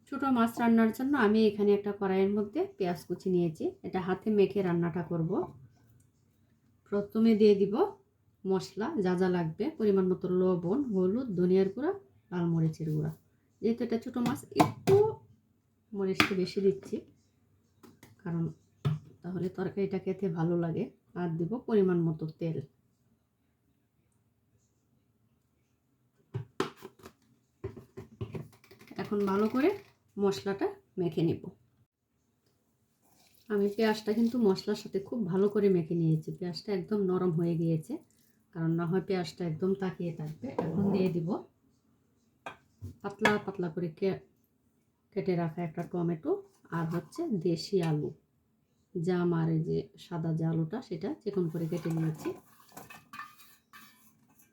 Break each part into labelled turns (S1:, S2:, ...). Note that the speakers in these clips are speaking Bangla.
S1: ছোটো মাছ রান্নার জন্য আমি এখানে একটা কড়াইয়ের মধ্যে পেঁয়াজ কুচি নিয়েছি। এটা হাতে মেখে রান্নাটা করব। প্রথমে দিয়ে দিব মশলা, যা যা লাগবে পরিমাণ মতো লবণ, হলুদ, ধনিয়ার গুঁড়া, লাল মরিচের গুঁড়া। যেহেতু এটা ছোটো মাছ একটু মরিচটা বেশি দিচ্ছি, কারণ তাহলে তরকারিটা খেতে ভালো লাগে। আর দিব পরিমাণ মতো তেল। এখন ভালো করে মশলাটা মেখে নেব। আমি পেঁয়াজটা কিন্তু মশলার সাথে খুব ভালো করে মেখে নিয়েছি। পেঁয়াজটা একদম নরম হয়ে গিয়েছে, কারণ না হয় পেঁয়াজটা একদম তাকিয়ে থাকবে। এখন দিয়ে দিব পাতলা পাতলা করে কেটে রাখা একটা টমেটো, আর হচ্ছে দেশি আলু, জাম, আর এই যে সাদা যে আলুটা সেটা চিকন করে কেটে নিয়েছি।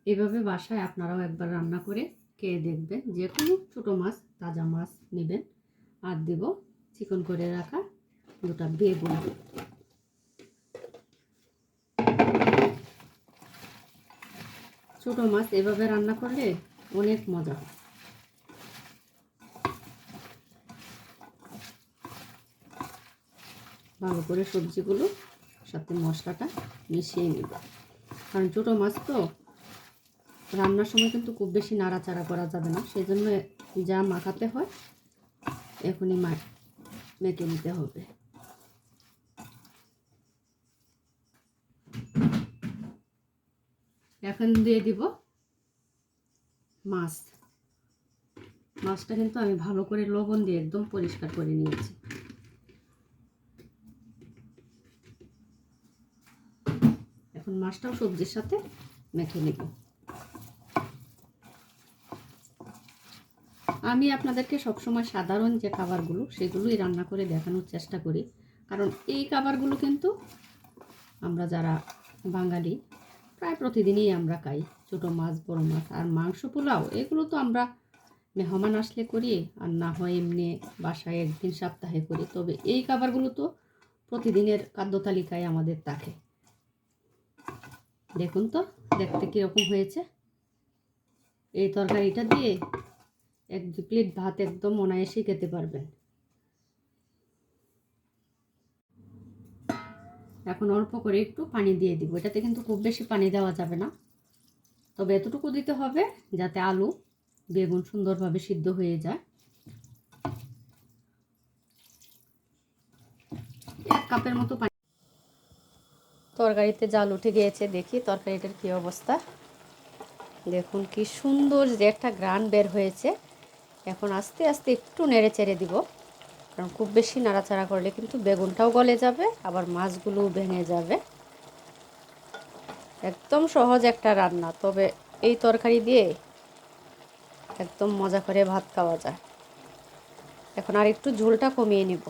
S1: এভাবে বাসায় আপনারাও একবার রান্না করে খেয়ে দেখবেন। যে কোনো ছোটো মাছ, তাজা মাছ নেবেন। আর দেব চিকন করে রাখা দুটা বেগুন। ছোটো মাছ এভাবে রান্না করলে অনেক মজা হয়। ভালো করে সবজিগুলো সাথে মশলাটা মিশিয়ে নেব, কারণ ছোটো মাছ তো রান্নার সময় কিন্তু খুব বেশি নাড়াচাড়া করা যাবে না। সেই জন্য যা মাখাতে হয় এখনই মেখে নিতে হবে। এখন দিয়ে দিব মাছটা কিন্তু আমি ভালো করে লবণ দিয়ে একদম পরিষ্কার করে নিয়েছি। এখন মাছটাও সবজির সাথে মেখে নেব। আমি আপনাদেরকে সবসময় সাধারণ যে খাবারগুলো সেগুলোই রান্না করে দেখানোর চেষ্টা করি, কারণ এই খাবারগুলো কিন্তু আমরা যারা বাঙালি প্রায় প্রতিদিনই আমরা খাই। ছোটো মাছ, বড় মাছ, আর মাংস, পোলাও, এগুলো তো আমরা মেহমান আসলে করি, আর না হয় এমনি বাসায় একদিন সপ্তাহে করি। তবে এই খাবারগুলো তো প্রতিদিনের খাদ্য তালিকায় আমাদের থাকে। দেখুন তো দেখতে কীরকম হয়েছে। এই তরকারিটা দিয়ে 1-2 প্লেট ভাত একদম অনায়াসে খেতে পারবেন। এখন অল্প করে একটু পানি দিয়ে দিব। এটাতে কিন্তু খুব বেশি পানি দেওয়া যাবে না, তবে এতটুকু দিতে হবে যাতে আলু, বেগুন সুন্দরভাবে সিদ্ধ হয়ে যায়। 1 কাপের মতো পানি। তরকারিতে জাল উঠে গিয়েছে, দেখি তরকারিটার কী অবস্থা। দেখুন কি সুন্দর যে একটা ঘ্রাণ বের হয়েছে। এখন আস্তে আস্তে একটু নেড়ে চেড়ে দিব, কারণ খুব বেশি নাড়াচাড়া করলে কিন্তু বেগুনটাও গলে যাবে, আবার মাছগুলোও ভেঙে যাবে। একদম সহজ একটা রান্না, তবে এই তরকারি দিয়ে একদম মজা করে ভাত খাওয়া যায়। এখন আর একটু ঝোলটা কমিয়ে নিব।